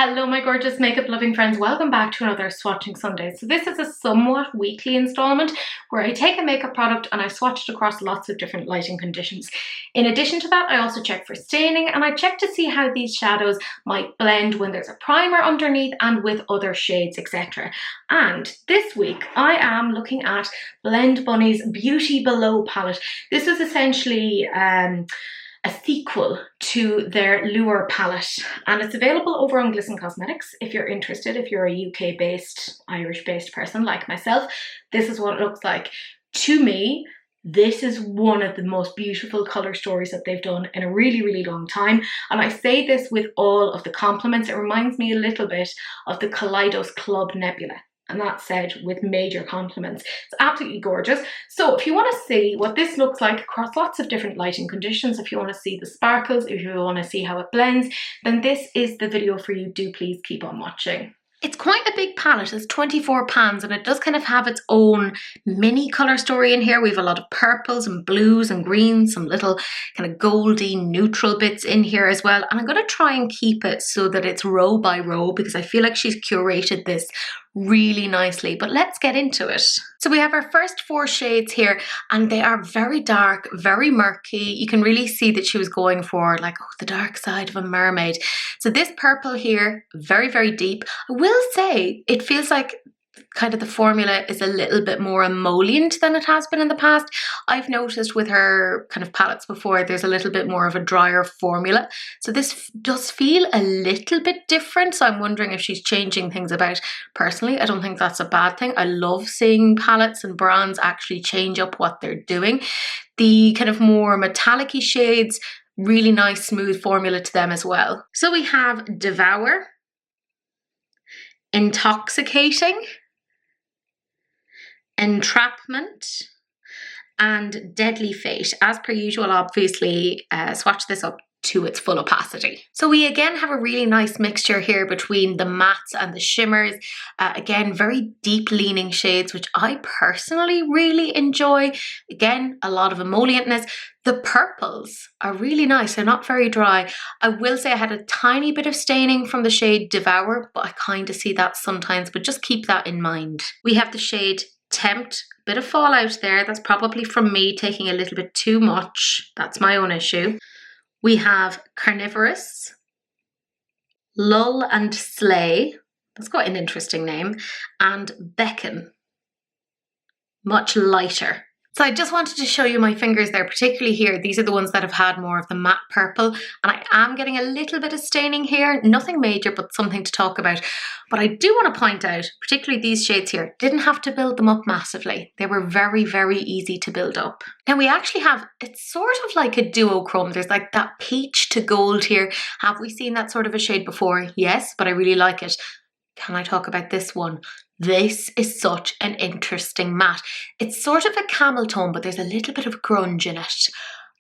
Hello my gorgeous makeup loving friends, welcome back to another Swatching Sundays. So this is a somewhat weekly installment where I take a makeup product and I swatch it across lots of different lighting conditions. In addition to that, I also check for staining and I check to see how these shadows might blend when there's a primer underneath and with other shades, etc. And this week I am looking at Blend Bunny's Beauty Below palette. This is essentially a sequel to their Lure palette, and it's available over on Glisten Cosmetics if you're interested. If you're a UK based, Irish based person like myself, this is what it looks like. To me, this is one of the most beautiful colour stories that they've done in a really long time, and I say this with all of the compliments. It reminds me a little bit of the Kaleidos Club Nebula. And that said, with major compliments. It's absolutely gorgeous. So if you want to see what this looks like across lots of different lighting conditions, if you want to see the sparkles, if you want to see how it blends, then this is the video for you. Do please keep on watching. It's quite a big palette, it's 24 pans, and it does kind of have its own mini colour story in here. We have a lot of purples and blues and greens, some little kind of goldy neutral bits in here as well. And I'm going to try and keep it so that it's row by row because I feel like she's curated this really nicely. But let's get into it. So we have our first 4 shades here and they are very dark, very murky. You can really see that she was going for like, oh, the dark side of a mermaid. So this purple here, very deep. I will say it feels like kind of the formula is a little bit more emollient than it has been in the past. I've noticed with her kind of palettes before, there's a little bit more of a drier formula. So this does feel a little bit different. So I'm wondering if she's changing things about. Personally, I don't think that's a bad thing. I love seeing palettes and brands actually change up what they're doing. The kind of more metallic-y shades, really nice smooth formula to them as well. So we have Devour, Intoxicating, Entrapment, and Deadly Fate. As per usual, obviously, swatch this up to its full opacity. So we again have a really nice mixture here between the mattes and the shimmers. Again, very deep leaning shades, which I personally really enjoy. Again, a lot of emollientness. The purples are really nice. They're not very dry. I will say I had a tiny bit of staining from the shade Devour, but I kind of see that sometimes, but just keep that in mind. We have the shade Tempt, bit of fallout there. That's probably from me taking a little bit too much. That's my own issue. We have Carnivorous, Lull and Slay. That's quite an interesting name. And Beckon, much lighter. So I just wanted to show you my fingers there, particularly here. These are the ones that have had more of the matte purple, and I am getting a little bit of staining here. Nothing major, but something to talk about. But I do want to point out, particularly these shades here, didn't have to build them up massively. They were very easy to build up. Now we actually have, it's sort of like a duochrome. There's like that peach to gold here. Have we seen that sort of a shade before? Yes, but I really like it. Can I talk about this one? This is such an interesting matte. It's sort of a camel tone, but there's a little bit of grunge in it.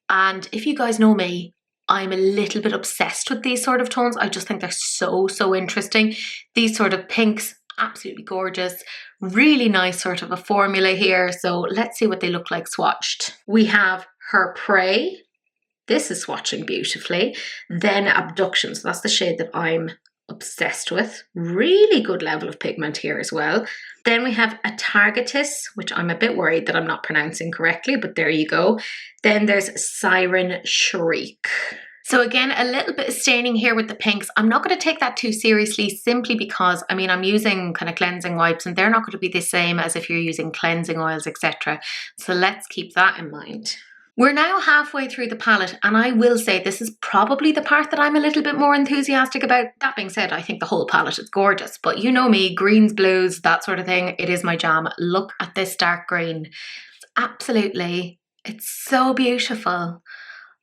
And if you guys know me, I'm a little bit obsessed with these sort of tones. I just think they're so interesting. These sort of pinks, absolutely gorgeous. Really nice sort of a formula here. So let's see what they look like swatched. We have Her Prey. This is swatching beautifully. Then Abduction. So that's the shade that I'm obsessed with. Really good level of pigment here as well. Then we have Atargatis, which I'm a bit worried that I'm not pronouncing correctly, but there you go. Then there's Siren Shriek. So again, a little bit of staining here with the pinks. I'm not going to take that too seriously simply because, I mean, I'm using kind of cleansing wipes and they're not going to be the same as if you're using cleansing oils, etc. So let's keep that in mind. We're now halfway through the palette and I will say this is probably the part that I'm a little bit more enthusiastic about. That being said, I think the whole palette is gorgeous, but you know me, greens, blues, that sort of thing, it is my jam. Look at this dark green. It's absolutely, it's so beautiful.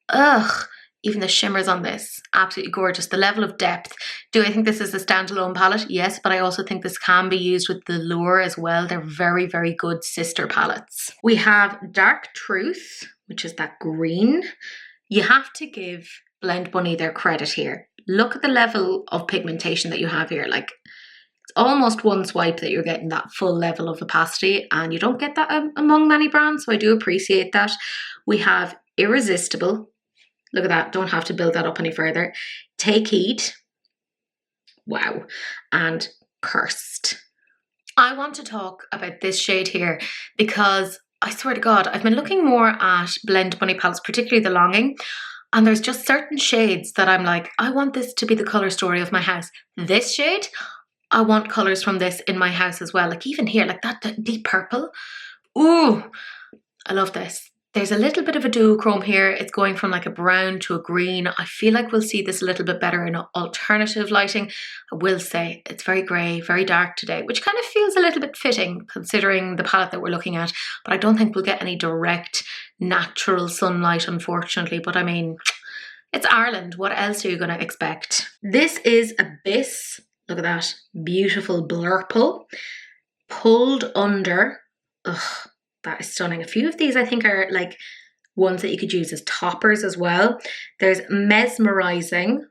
Ugh. Even the shimmers on this, absolutely gorgeous. The level of depth. Do I think this is a standalone palette? Yes, but I also think this can be used with the Lure as well. They're very good sister palettes. We have Dark Truth, which is that green. You have to give Blend Bunny their credit here. Look at the level of pigmentation that you have here. Like, it's almost one swipe that you're getting that full level of opacity, and you don't get that among many brands, so I do appreciate that. We have Irresistible. Look at that, don't have to build that up any further. Take Heed, wow, and Cursed. I want to talk about this shade here because I swear to God, I've been looking more at Blend Money palettes, particularly the Longing, and there's just certain shades that I'm like, I want this to be the colour story of my house. This shade, I want colours from this in my house as well. Like even here, like that deep purple. Ooh, I love this. There's a little bit of a duochrome here. It's going from like a brown to a green. I feel like we'll see this a little bit better in alternative lighting. I will say it's very grey, very dark today, which kind of feels a little bit fitting considering the palette that we're looking at. But I don't think we'll get any direct natural sunlight, unfortunately. But I mean, it's Ireland. What else are you going to expect? This is Abyss. Look at that. Beautiful blurple. Pulled under. Ugh. That is stunning. A few of these I think are like ones that you could use as toppers as well. There's Mesmerizing,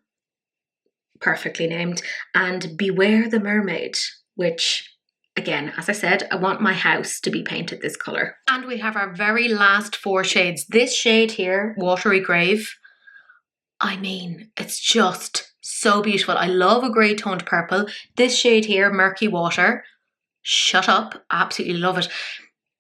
perfectly named, and Beware the Mermaid, which again, as I said, I want my house to be painted this colour. And we have our very last 4 shades. This shade here, Watery Grave, I mean, it's just so beautiful. I love a grey toned purple. This shade here, Murky Water, shut up, absolutely love it.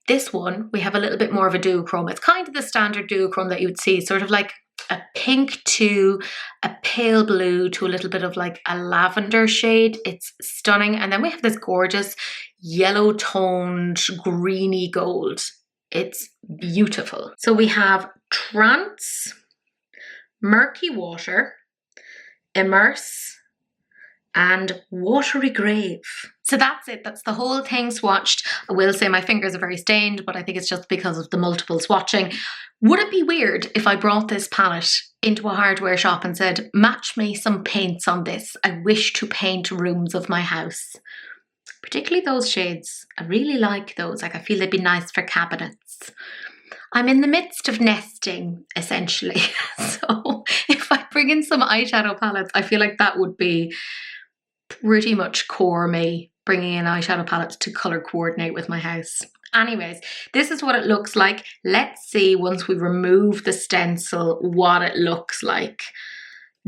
This one, we have a little bit more of a duochrome. It's kind of the standard duochrome that you would see, sort of like a pink to a pale blue to a little bit of like a lavender shade. It's stunning. And then we have this gorgeous yellow toned greeny gold. It's beautiful. So we have Trance, Murky Water, Immerse, and Watery Grave. So that's it. That's the whole thing swatched. I will say my fingers are very stained, but I think it's just because of the multiple swatching. Would it be weird if I brought this palette into a hardware shop and said, match me some paints on this. I wish to paint rooms of my house. Particularly those shades. I really like those. Like I feel they'd be nice for cabinets. I'm in the midst of nesting, essentially. So if I bring in some eyeshadow palettes, I feel like that would be pretty much core me, bringing in eyeshadow palettes to colour coordinate with my house. Anyways, this is what it looks like. Let's see, once we remove the stencil, what it looks like.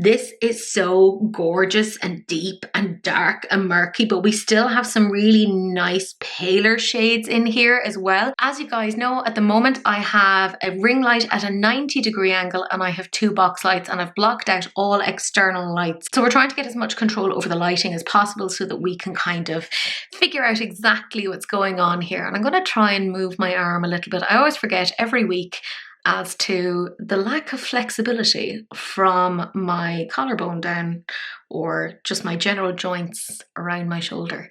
This is so gorgeous and deep and dark and murky, but we still have some really nice paler shades in here as well. As you guys know, at the moment I have a ring light at a 90-degree angle and I have 2 box lights and I've blocked out all external lights. So we're trying to get as much control over the lighting as possible so that we can kind of figure out exactly what's going on here. And I'm going to try and move my arm a little bit. I always forget every week as to the lack of flexibility from my collarbone down or just my general joints around my shoulder.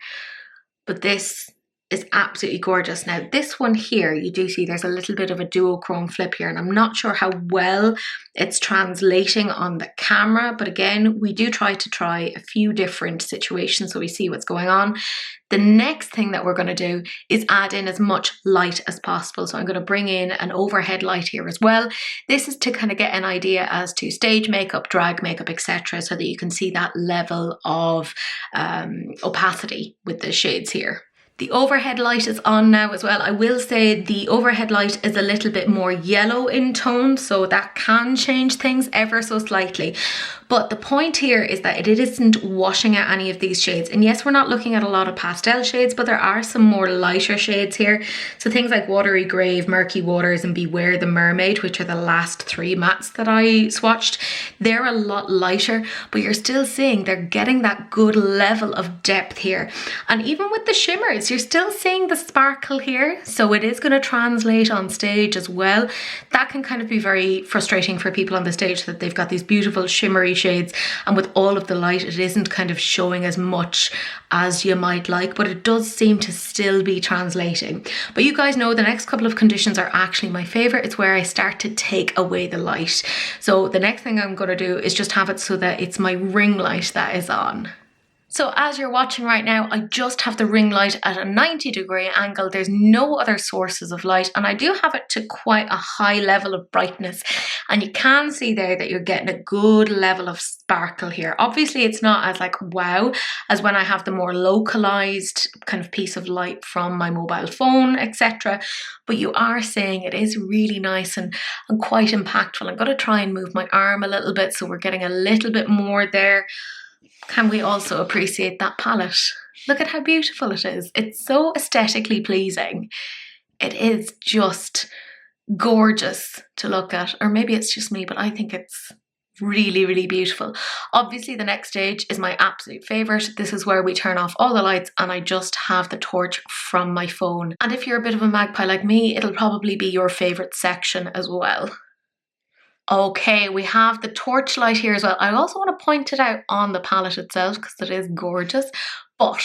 But this is absolutely gorgeous. Now this one here, you do see there's a little bit of a duochrome flip here and I'm not sure how well it's translating on the camera, but again, we do try a few different situations so we see what's going on. The next thing that we're going to do is add in as much light as possible. So I'm going to bring in an overhead light here as well. This is to kind of get an idea as to stage makeup, drag makeup, etc. so that you can see that level of opacity with the shades here. The overhead light is on now as well. I will say the overhead light is a little bit more yellow in tone, so that can change things ever so slightly. But the point here is that it isn't washing out any of these shades. And yes, we're not looking at a lot of pastel shades, but there are some more lighter shades here. So things like Watery Grave, Murky Waters, and Beware the Mermaid, which are the last 3 mattes that I swatched, they're a lot lighter, but you're still seeing they're getting that good level of depth here. And even with the shimmers, you're still seeing the sparkle here. So it is going to translate on stage as well. That can kind of be very frustrating for people on the stage, that they've got these beautiful shimmery shades and with all of the light it isn't kind of showing as much as you might like, but it does seem to still be translating. But you guys know the next couple of conditions are actually my favorite. It's where I start to take away the light. So the next thing I'm going to do is just have it so that it's my ring light that is on. So as you're watching right now, I just have the ring light at a 90-degree angle. There's no other sources of light, and I do have it to quite a high level of brightness. And you can see there that you're getting a good level of sparkle here. Obviously, it's not as like wow as when I have the more localized kind of piece of light from my mobile phone, etc. But you are seeing it is really nice and quite impactful. I'm going to try and move my arm a little bit so we're getting a little bit more there. can we also appreciate that palette? Look at how beautiful it is. It's so aesthetically pleasing. It is just gorgeous to look at, or maybe it's just me, but I think it's really, really beautiful. Obviously, the next stage is my absolute favorite. This is where we turn off all the lights and I just have the torch from my phone. And if you're a bit of a magpie like me, it'll probably be your favorite section as well. Okay, we have the torchlight here as well. I also want to point it out on the palette itself because it is gorgeous, but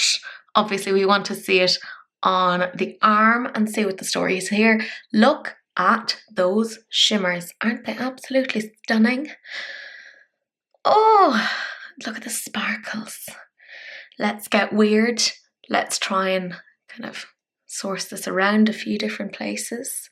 obviously we want to see it on the arm and see what the story is here. Look at those shimmers. Aren't they absolutely stunning? Oh, look at the sparkles. Let's get weird. Let's try and kind of source this around a few different places.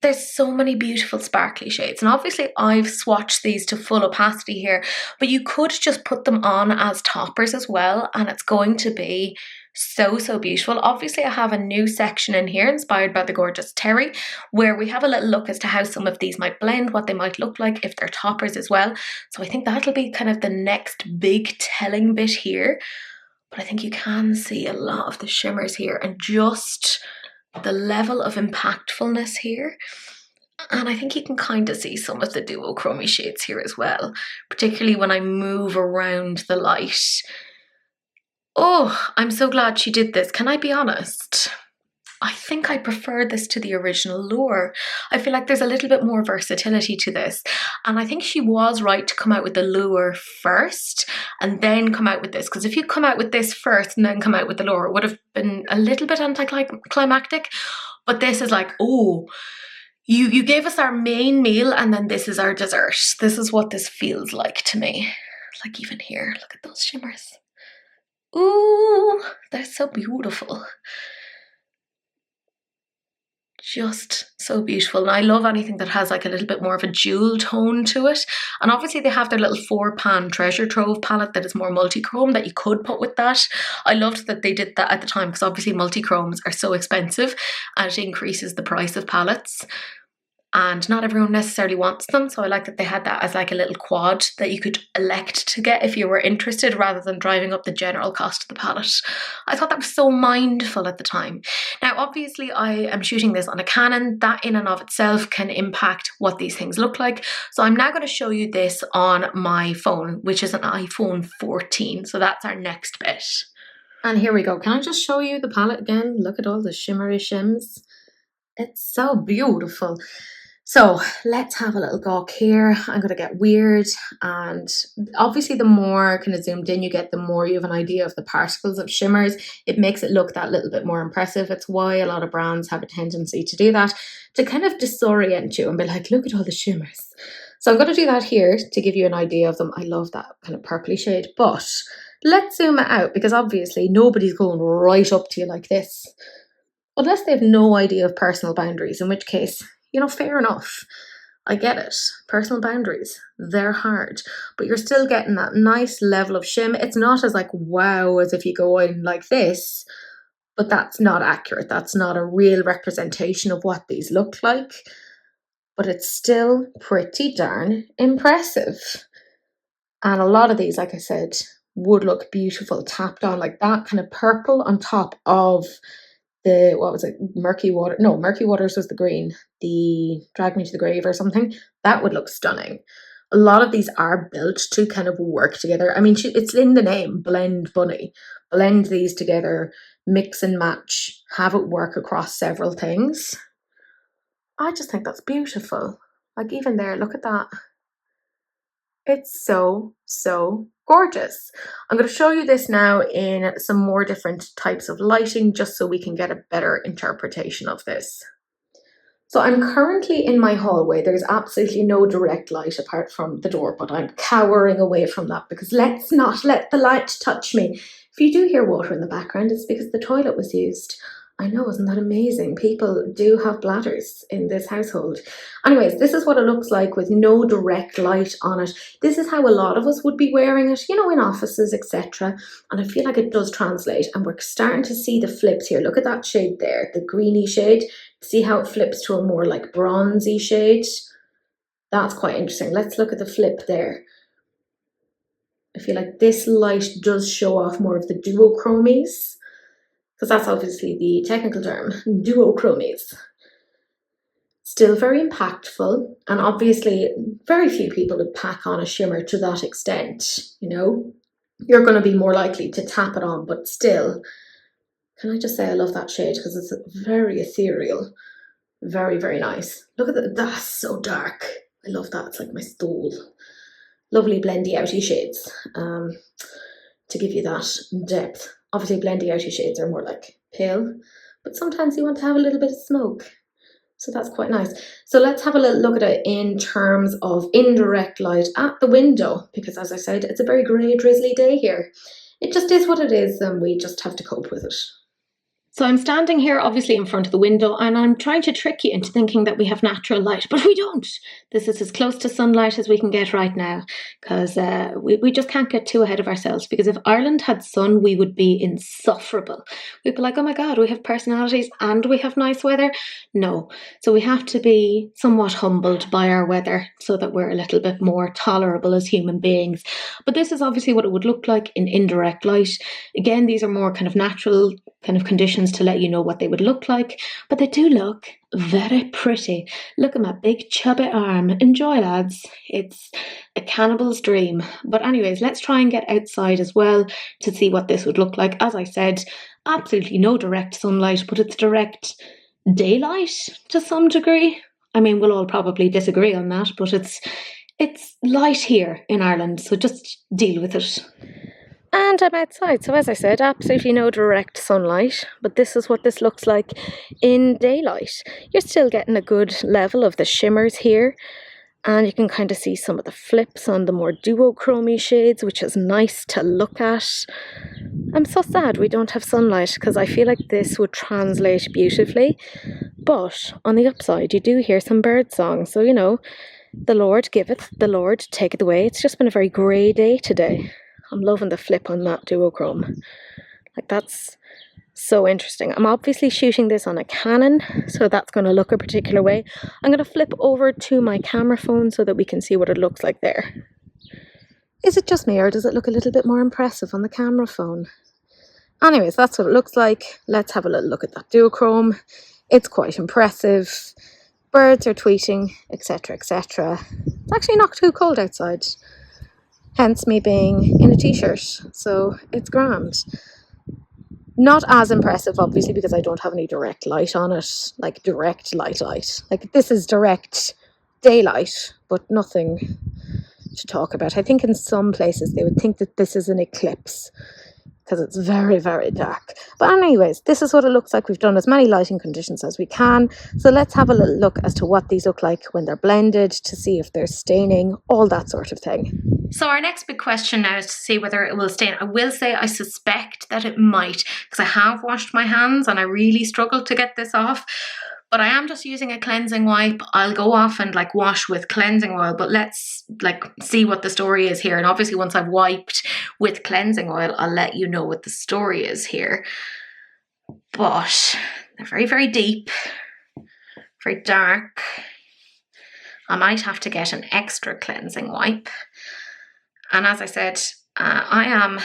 There's so many beautiful sparkly shades, and obviously I've swatched these to full opacity here, but you could just put them on as toppers as well and it's going to be so beautiful. Obviously I have a new section in here inspired by the gorgeous Terry where we have a little look as to how some of these might blend, what they might look like if they're toppers as well. So I think that'll be kind of the next big telling bit here, but I think you can see a lot of the shimmers here and just the level of impactfulness here. And I think you can kind of see some of the duochromy shades here as well, particularly when I move around the light. Oh, I'm so glad she did this. Can I be honest? I think I prefer this to the original lure. I feel like there's a little bit more versatility to this. And I think she was right to come out with the lure first and then come out with this. Because if you come out with this first and then come out with the lure, it would have been a little bit anticlimactic. But this is like, oh, you gave us our main meal and then this is our dessert. This is what this feels like to me. Like even here, look at those shimmers. Ooh, they're so beautiful. Just so beautiful. And I love anything that has like a little bit more of a jewel tone to it. And obviously they have their little 4-pan treasure trove palette that is more multi-chrome that you could put with that. I loved that they did that at the time because obviously multi-chromes are so expensive and it increases the price of palettes. And not everyone necessarily wants them, so I like that they had that as like a little quad that you could elect to get if you were interested rather than driving up the general cost of the palette. I thought that was so mindful at the time. Now obviously I am shooting this on a Canon. That in and of itself can impact what these things look like. So I'm now going to show you this on my phone, which is an iPhone 14. So that's our next bit. And here we go. Can I just show you the palette again? Look at all the shimmery shims. It's so beautiful. So let's have a little gawk here. I'm going to get weird, and obviously the more kind of zoomed in you get, the more you have an idea of the particles of shimmers. It makes it look that little bit more impressive. It's why a lot of brands have a tendency to do that, to kind of disorient you and be like, look at all the shimmers. So I'm going to do that here to give you an idea of them. I love that kind of purpley shade, but let's zoom it out because obviously nobody's going right up to you like this. Unless they have no idea of personal boundaries, in which case, you know, fair enough. I get it. Personal boundaries, they're hard. But you're still getting that nice level of shim. It's not as like, wow, as if you go in like this. But that's not accurate. That's not a real representation of what these look like. But it's still pretty darn impressive. And a lot of these, like I said, would look beautiful tapped on like that. Kind of purple on top of the, what was it, Murky Water? No, Murky Waters was the green. The Drag Me to the Grave or something. That would look stunning. A lot of these are built to kind of work together. I mean, it's in the name, Blend Bunny. Blend these together, mix and match, have it work across several things. I just think that's beautiful. Like even there, look at that. It's so gorgeous. I'm going to show you this now in some more different types of lighting just so we can get a better interpretation of this. So I'm currently in my hallway. There's absolutely no direct light apart from the door, but I'm cowering away from that because let's not let the light touch me. If you do hear water in the background, it's because the toilet was used. I know, isn't that amazing? People do have bladders in this household. Anyways, this is what it looks like with no direct light on it. This is how a lot of us would be wearing it, you know, in offices, etc. And I feel like it does translate. And we're starting to see the flips here. Look at that shade there, the greeny shade. See how it flips to a more like bronzy shade? That's quite interesting. Let's look at the flip there. I feel like this light does show off more of the duochromies, because that's obviously the technical term, duochromies. Still very impactful, and obviously very few people would pack on a shimmer to that extent, you know. You're going to be more likely to tap it on, but still, can I just say I love that shade because it's very ethereal, very, very nice. Look at that, that's so dark. I love that, it's like my soul. Lovely blendy outy shades to give you that depth. Obviously blendy outy shades are more like pale, but sometimes you want to have a little bit of smoke. So that's quite nice. So let's have a little look at it in terms of indirect light at the window, because as I said, it's a very grey, drizzly day here. It just is what it is, and we just have to cope with it. So I'm standing here obviously in front of the window, and I'm trying to trick you into thinking that we have natural light, but we don't. This is as close to sunlight as we can get right now, because we just can't get too ahead of ourselves, because if Ireland had sun, we would be insufferable. We'd be like, oh my God, we have personalities and we have nice weather. No. So we have to be somewhat humbled by our weather so that we're a little bit more tolerable as human beings. But this is obviously what it would look like in indirect light. Again, these are more kind of natural kind of conditions to let you know what they would look like, but they do look very pretty. Look at my big chubby arm. Enjoy, lads. It's a cannibal's dream. But anyways, let's try and get outside as well to see what this would look like. As I said, absolutely no direct sunlight, but it's direct daylight to some degree. I mean, we'll all probably disagree on that, but it's light here in Ireland, so just deal with it. And I'm outside, so as I said, absolutely no direct sunlight, but this is what this looks like in daylight. You're still getting a good level of the shimmers here, and you can kind of see some of the flips on the more duochromy shades, which is nice to look at. I'm so sad we don't have sunlight, because I feel like this would translate beautifully, but on the upside you do hear some bird song, so you know, the Lord giveth, the Lord taketh away. It's just been a very grey day today. I'm loving the flip on that duochrome. Like, that's so interesting. I'm obviously shooting this on a Canon, so that's going to look a particular way. I'm going to flip over to my camera phone so that we can see what it looks like there. Is it just me, or does it look a little bit more impressive on the camera phone? Anyways, that's what it looks like. Let's have a little look at that duochrome. It's quite impressive. Birds are tweeting, etc, etc. It's actually not too cold outside. Hence me being in a t-shirt, so it's grand. Not as impressive, obviously, because I don't have any direct light on it, like direct light. Like, this is direct daylight, but nothing to talk about. I think in some places they would think that this is an eclipse, because it's very, very dark. But anyways, this is what it looks like. We've done as many lighting conditions as we can. So let's have a little look as to what these look like when they're blended, to see if they're staining, all that sort of thing. So our next big question now is to see whether it will stain. I will say I suspect that it might, because I have washed my hands and I really struggled to get this off. But I am just using a cleansing wipe. I'll go off and like wash with cleansing oil, but let's like see what the story is here. And obviously once I've wiped with cleansing oil, I'll let you know what the story is here. But they're very, very deep, very dark. I might have to get an extra cleansing wipe. And as I said, I am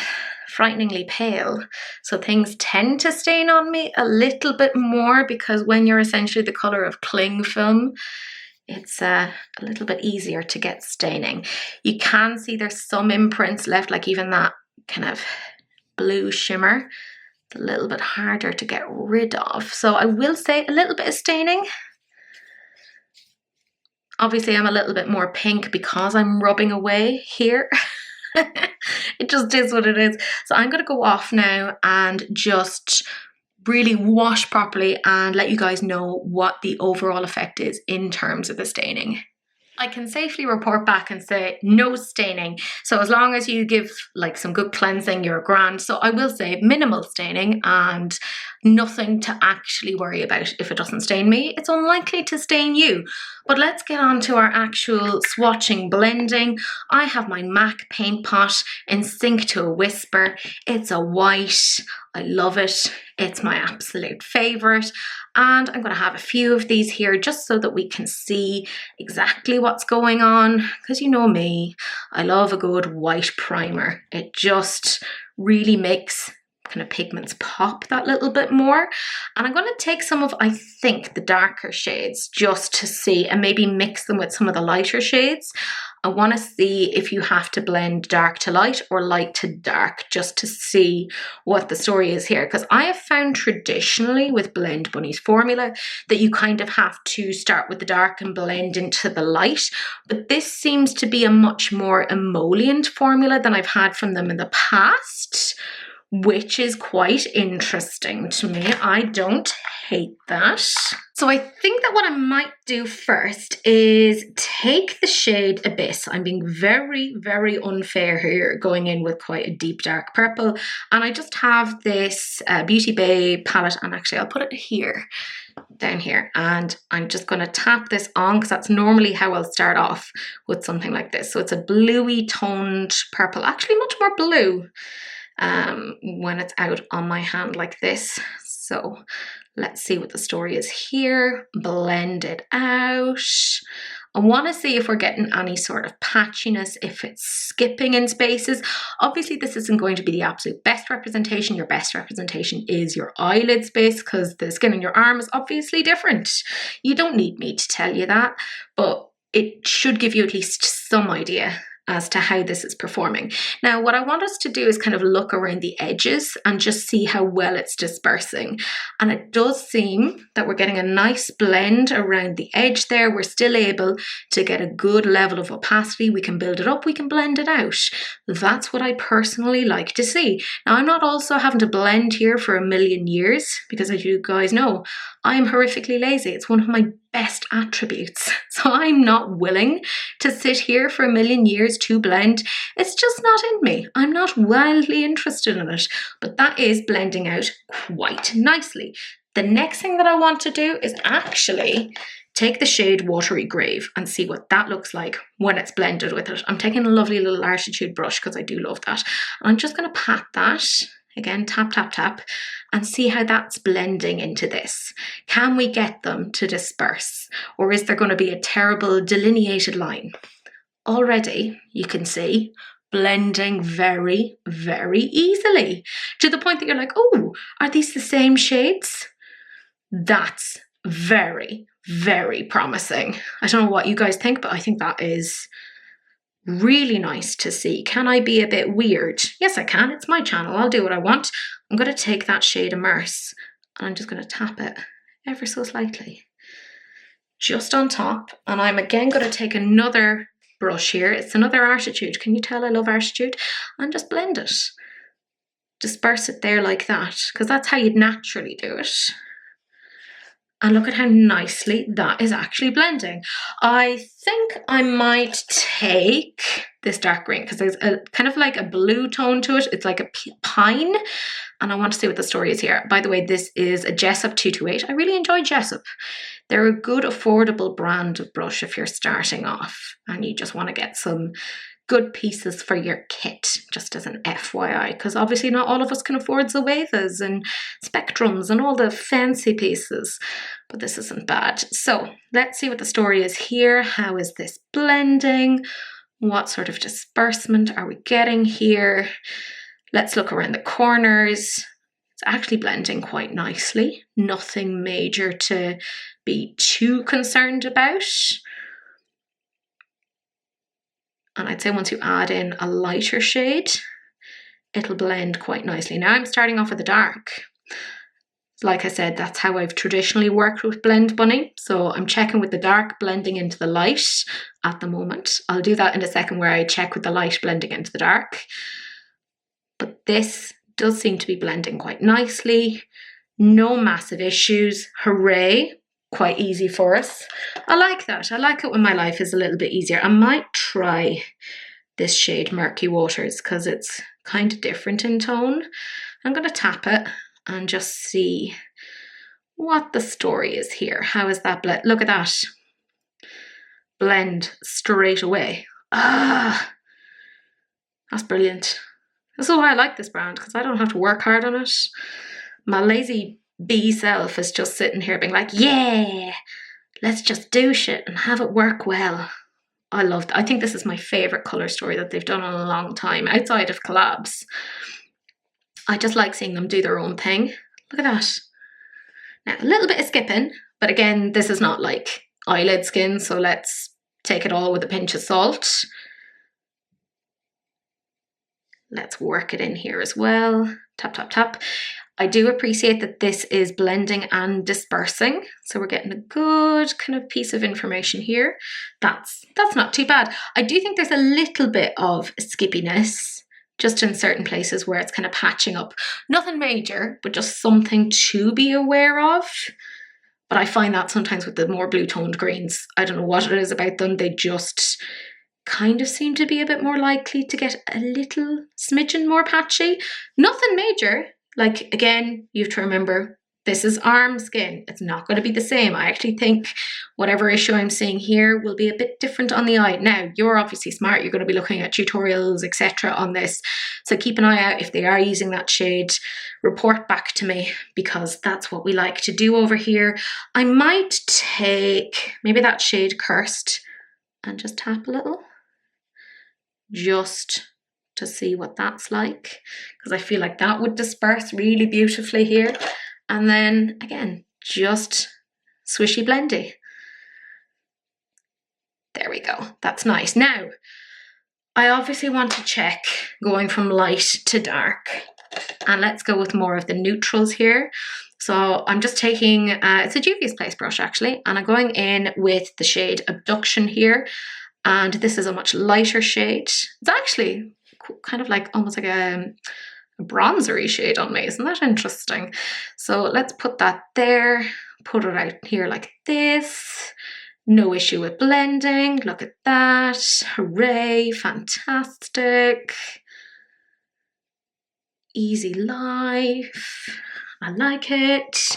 frighteningly pale, so things tend to stain on me a little bit more, because when you're essentially the colour of cling film, it's a little bit easier to get staining. You can see there's some imprints left, like even that kind of blue shimmer. It's a little bit harder to get rid of. So I will say a little bit of staining. Obviously I'm a little bit more pink because I'm rubbing away here. It just is what it is. So I'm going to go off now and just really wash properly and let you guys know what the overall effect is in terms of the staining. I can safely report back and say no staining. So as long as you give like some good cleansing, you're grand. So I will say minimal staining and nothing to actually worry about. If it doesn't stain me, it's unlikely to stain you. But let's get on to our actual swatching blending. I have my MAC paint pot in sync to a whisper. It's a white. I love it. It's my absolute favorite. And I'm going to have a few of these here just so that we can see exactly what's going on. Because you know me, I love a good white primer. It just really makes kind of pigments pop that little bit more. And I'm going to take some of, I think, the darker shades just to see, and maybe mix them with some of the lighter shades. I want to see if you have to blend dark to light or light to dark, just to see what the story is here. Because I have found traditionally with Blend Bunny's formula that you kind of have to start with the dark and blend into the light. But this seems to be a much more emollient formula than I've had from them in the past, which is quite interesting to me. I don't hate that. So I think that what I might do first is take the shade Abyss. I'm being very, very unfair here, going in with quite a deep dark purple. And I just have this Beauty Bay palette, and actually I'll put it here, down here. And I'm just gonna tap this on because that's normally how I'll start off with something like this. So it's a bluey toned purple, actually much more blue when it's out on my hand like this. So let's see what the story is here. Blend it out. I want to see if we're getting any sort of patchiness, if it's skipping in spaces. Obviously, this isn't going to be the absolute best representation. Your best representation is your eyelid space because the skin on your arm is obviously different. You don't need me to tell you that, but it should give you at least some idea as to how this is performing. Now, what I want us to do is kind of look around the edges and just see how well it's dispersing. And it does seem that we're getting a nice blend around the edge there. We're still able to get a good level of opacity. We can build it up, we can blend it out. That's what I personally like to see. Now, I'm not also having to blend here for a million years because, as you guys know, I am horrifically lazy. It's one of my best attributes. So I'm not willing to sit here for a million years to blend. It's just not in me. I'm not wildly interested in it, but that is blending out quite nicely. The next thing that I want to do is actually take the shade Watery Grave and see what that looks like when it's blended with it. I'm taking a lovely little Artitude brush because I do love that. And I'm just going to pat that. Again, tap, tap, tap, and see how that's blending into this. Can we get them to disperse? Or is there going to be a terrible delineated line? Already, you can see, blending very, very easily. To the point that you're like, oh, are these the same shades? That's very, very promising. I don't know what you guys think, but I think that is really nice to see. Can I be a bit weird? Yes, I can. It's my channel. I'll do what I want. I'm going to take that shade Immerse and I'm just going to tap it ever so slightly just on top. And I'm again going to take another brush here. It's another Artitude. Can you tell I love Artitude? And just blend it. Disperse it there like that, because that's how you'd naturally do it. And look at how nicely that is actually blending. I think I might take this dark green because there's a kind of like a blue tone to it. It's like a pine. And I want to see what the story is here. By the way, this is a Jessup 228. I really enjoy Jessup. They're a good, affordable brand of brush if you're starting off and you just want to get some good pieces for your kit, just as an FYI, because obviously not all of us can afford Zoethas and Spectrums and all the fancy pieces, but this isn't bad. So let's see what the story is here. How is this blending? What sort of disbursement are we getting here? Let's look around the corners. It's actually blending quite nicely. Nothing major to be too concerned about. And I'd say once you add in a lighter shade, it'll blend quite nicely. Now I'm starting off with the dark. Like I said, that's how I've traditionally worked with Blend Bunny. So I'm checking with the dark, blending into the light at the moment. I'll do that in a second where I check with the light blending into the dark. But this does seem to be blending quite nicely. No massive issues. Hooray. Quite easy for us. I like that. I like it when my life is a little bit easier. I might try this shade Murky Waters because it's kind of different in tone. I'm going to tap it and just see what the story is here. How is that blend? Look at that. Blend straight away. Ah, that's brilliant. This is why I like this brand, because I don't have to work hard on it. My lazy bee self is just sitting here being like, yeah, let's just do shit and have it work well. I love that. I think this is my favourite colour story that they've done in a long time, outside of collabs. I just like seeing them do their own thing. Look at that. Now, a little bit of skipping, but again, this is not like eyelid skin, so let's take it all with a pinch of salt. Let's work it in here as well. Tap, tap, tap. I do appreciate that this is blending and dispersing, so we're getting a good kind of piece of information here. That's not too bad. I do think there's a little bit of skippiness just in certain places where it's kind of patching up. Nothing major, but just something to be aware of. But I find that sometimes with the more blue toned greens, I don't know what it is about them, they just kind of seem to be a bit more likely to get a little smidgen more patchy. Nothing major. Like, again, you have to remember, this is arm skin. It's not going to be the same. I actually think whatever issue I'm seeing here will be a bit different on the eye. Now, you're obviously smart. You're going to be looking at tutorials, etc. on this. So keep an eye out if they are using that shade. Report back to me, because that's what we like to do over here. I might take maybe that shade Cursed and just tap a little. Just to see what that's like, because I feel like that would disperse really beautifully here. And then again, just swishy blendy. There we go, that's nice. Now, I obviously want to check going from light to dark, and let's go with more of the neutrals here. So I'm just taking, it's a Juvia's Place brush actually, and I'm going in with the shade Abduction here. And this is a much lighter shade. It's actually kind of like almost like a bronzery shade on me. Isn't that interesting? So let's put that there, put it out here like this. No issue with blending. Look at that. Hooray, fantastic. Easy life. I like it.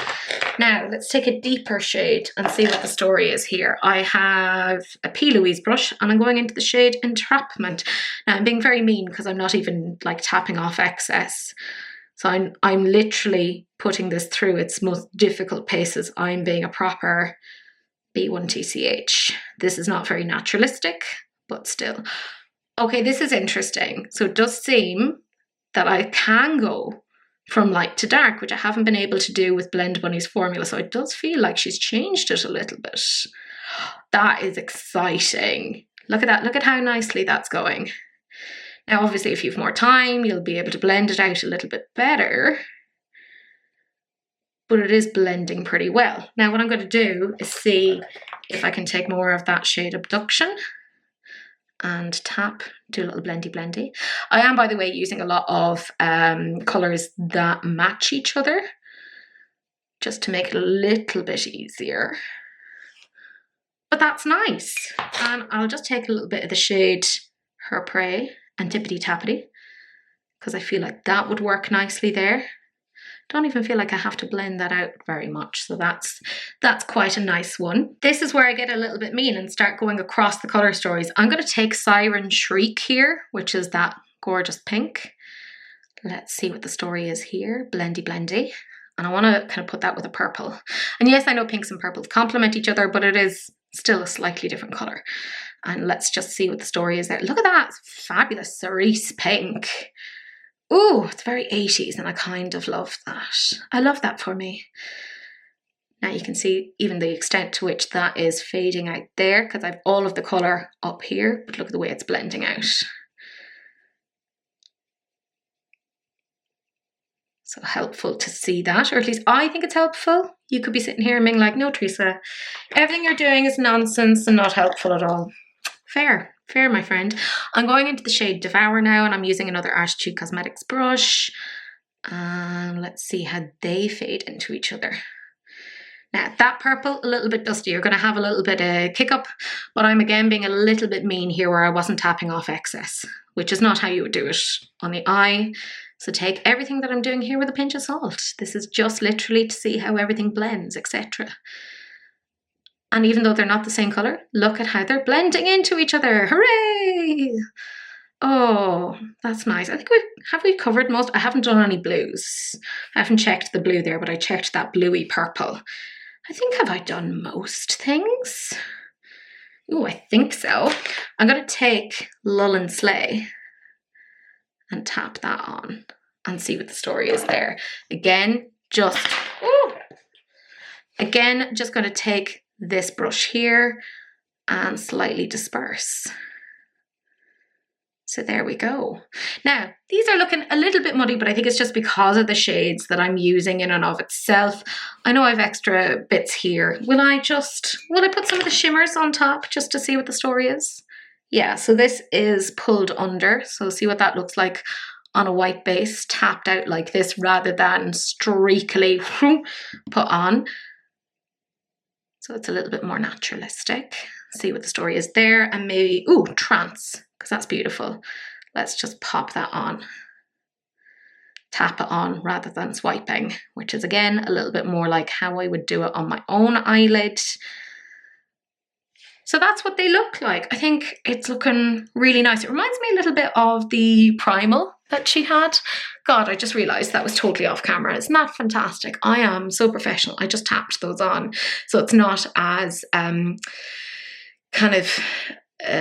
Now let's take a deeper shade and see what the story is here. I have a P. Louise brush and I'm going into the shade Entrapment. Now I'm being very mean because I'm not even like tapping off excess. So I'm literally putting this through its most difficult paces. I'm being a proper B1TCH. This is not very naturalistic, but still. Okay, this is interesting. So it does seem that I can go from light to dark, which I haven't been able to do with Blend Bunny's formula. So it does feel like she's changed it a little bit. That is exciting. Look at that. Look at how nicely that's going. Now, obviously, if you have more time, you'll be able to blend it out a little bit better. But it is blending pretty well. Now, what I'm going to do is see if I can take more of that shade Abduction and tap, do a little blendy blendy. I am, by the way, using a lot of colours that match each other, just to make it a little bit easier. But that's nice. And I'll just take a little bit of the shade Her Prey and Tippity Tappity, because I feel like that would work nicely there. Don't even feel like I have to blend that out very much, so that's quite a nice one. This is where I get a little bit mean and start going across the colour stories. I'm going to take Siren Shriek here, which is that gorgeous pink. Let's see what the story is here. Blendy blendy. And I want to kind of put that with a purple. And yes, I know pinks and purples complement each other, but it is still a slightly different colour. And let's just see what the story is there. Look at that fabulous cerise pink. Ooh, it's very 80s and I kind of love that. I love that for me. Now you can see even the extent to which that is fading out there, because I've all of the colour up here, but look at the way it's blending out. So helpful to see that, or at least I think it's helpful. You could be sitting here and being like, no, Teresa, everything you're doing is nonsense and not helpful at all. Fair. Fair, my friend. I'm going into the shade Devour now, and I'm using another Swatching Cosmetics brush. And let's see how they fade into each other. Now, that purple, a little bit dusty. You're going to have a little bit of kick up, but I'm again being a little bit mean here where I wasn't tapping off excess, which is not how you would do it on the eye. So take everything that I'm doing here with a pinch of salt. This is just literally to see how everything blends, etc. And even though they're not the same colour, look at how they're blending into each other. Hooray! Oh, that's nice. I think we covered most. I haven't done any blues. I haven't checked the blue there, but I checked that bluey purple. I think, have I done most things? Oh, I think so. I'm going to take Lull and Slay and tap that on and see what the story is there. Again, just going to take this brush here and slightly disperse. So there we go. Now, these are looking a little bit muddy, but I think it's just because of the shades that I'm using in and of itself. I know I have extra bits here. Will I put some of the shimmers on top just to see what the story is? Yeah, so this is pulled under. So see what that looks like on a white base, tapped out like this rather than streakily put on. So it's a little bit more naturalistic. See what the story is there, and maybe, ooh, trance, because that's beautiful. Let's just pop that on. Tap it on rather than swiping, which is again a little bit more like how I would do it on my own eyelid. So that's what they look like. I think it's looking really nice. It reminds me a little bit of the primal that she had. God, I just realized that was totally off camera. Isn't that fantastic? I am so professional. I just tapped those on. So it's not as kind of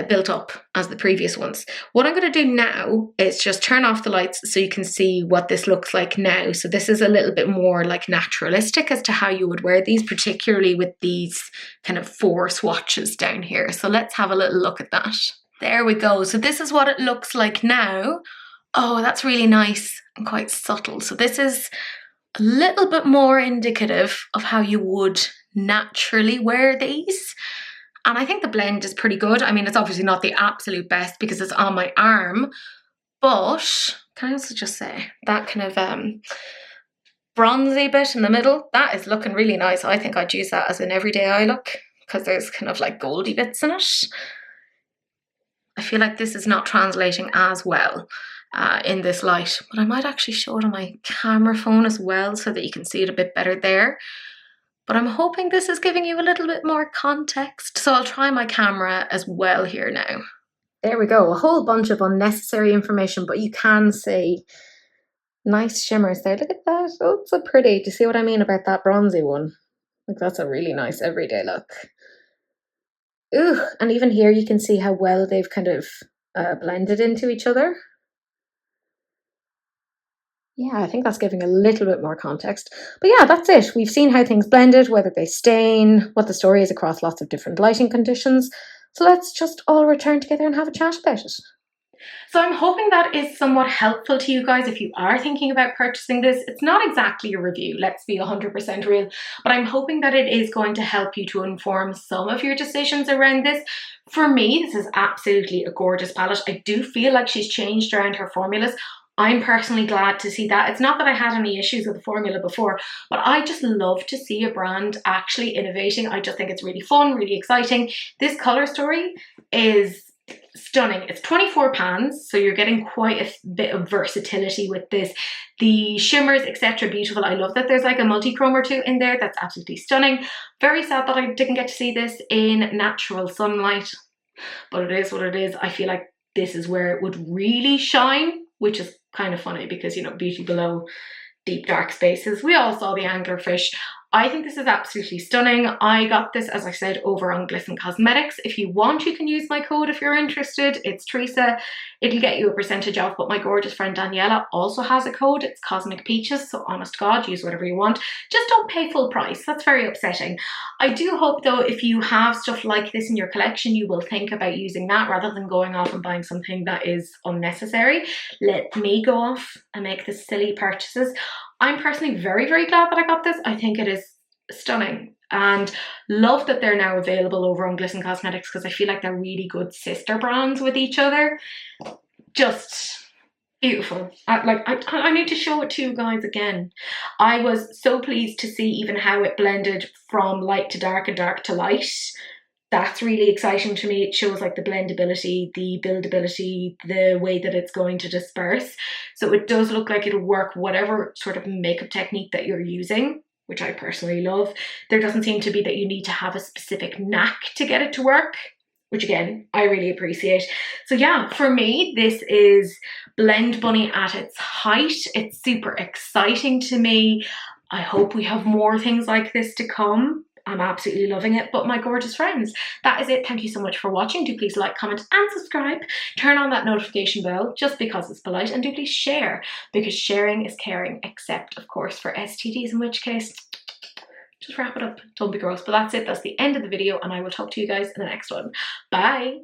built up as the previous ones. What I'm going to do now is just turn off the lights so you can see what this looks like now. So this is a little bit more like naturalistic as to how you would wear these, particularly with these kind of 4 swatches down here. So let's have a little look at that. There we go. So this is what it looks like now. Oh, that's really nice and quite subtle. So this is a little bit more indicative of how you would naturally wear these. And I think the blend is pretty good. I mean, it's obviously not the absolute best because it's on my arm, but can I also just say that kind of bronzy bit in the middle, that is looking really nice. I think I'd use that as an everyday eye look because there's kind of like goldy bits in it. I feel like this is not translating as well in this light, but I might actually show it on my camera phone as well so that you can see it a bit better there. But I'm hoping this is giving you a little bit more context. So I'll try my camera as well here now. There we go, a whole bunch of unnecessary information, but you can see nice shimmers there. Look at that, oh, it's so pretty. Do you see what I mean about that bronzy one? Like that's a really nice everyday look. Ooh, and even here you can see how well they've kind of blended into each other. Yeah, I think that's giving a little bit more context. But yeah, that's it. We've seen how things blended, whether they stain, what the story is across lots of different lighting conditions. So let's just all return together and have a chat about it. So I'm hoping that is somewhat helpful to you guys if you are thinking about purchasing this. It's not exactly a review, let's be 100% real, but I'm hoping that it is going to help you to inform some of your decisions around this. For me, this is absolutely a gorgeous palette. I do feel like she's changed around her formulas. I'm personally glad to see that. It's not that I had any issues with the formula before, but I just love to see a brand actually innovating. I just think it's really fun, really exciting. This colour story is stunning. It's 24 pans, so you're getting quite a bit of versatility with this. The shimmers, etc., beautiful. I love that there's like a multi-chrome or two in there. That's absolutely stunning. Very sad that I didn't get to see this in natural sunlight, but it is what it is. I feel like this is where it would really shine, which is kind of funny because, you know, beauty below deep dark spaces. We all saw the anglerfish. I think this is absolutely stunning. I got this, as I said, over on Glisten Cosmetics. If you want, you can use my code if you're interested. It's Teresa. It'll get you a percentage off, but my gorgeous friend Daniella also has a code. It's COSMICPEACHEZZ, so honest to God, use whatever you want. Just don't pay full price. That's very upsetting. I do hope, though, if you have stuff like this in your collection, you will think about using that rather than going off and buying something that is unnecessary. Let me go off and make the silly purchases. I'm personally very, very glad that I got this. I think it is stunning and love that they're now available over on Glisten Cosmetics because I feel like they're really good sister brands with each other. Just beautiful. I need to show it to you guys again. I was so pleased to see even how it blended from light to dark and dark to light. That's really exciting to me. It shows like the blendability, the buildability, the way that it's going to disperse. So it does look like it'll work whatever sort of makeup technique that you're using, which I personally love. There doesn't seem to be that you need to have a specific knack to get it to work. which again, I really appreciate. So yeah, for me, this is Blend Bunny at its height. It's super exciting to me. I hope we have more things like this to come. I'm absolutely loving it. But my gorgeous friends, that is it. Thank you so much for watching. Do please like, comment and subscribe. Turn on that notification bell just because it's polite, and do please share, because sharing is caring, except of course for STDs, in which case just wrap it up. Don't be gross. But that's it. That's the end of the video, and I will talk to you guys in the next one. Bye.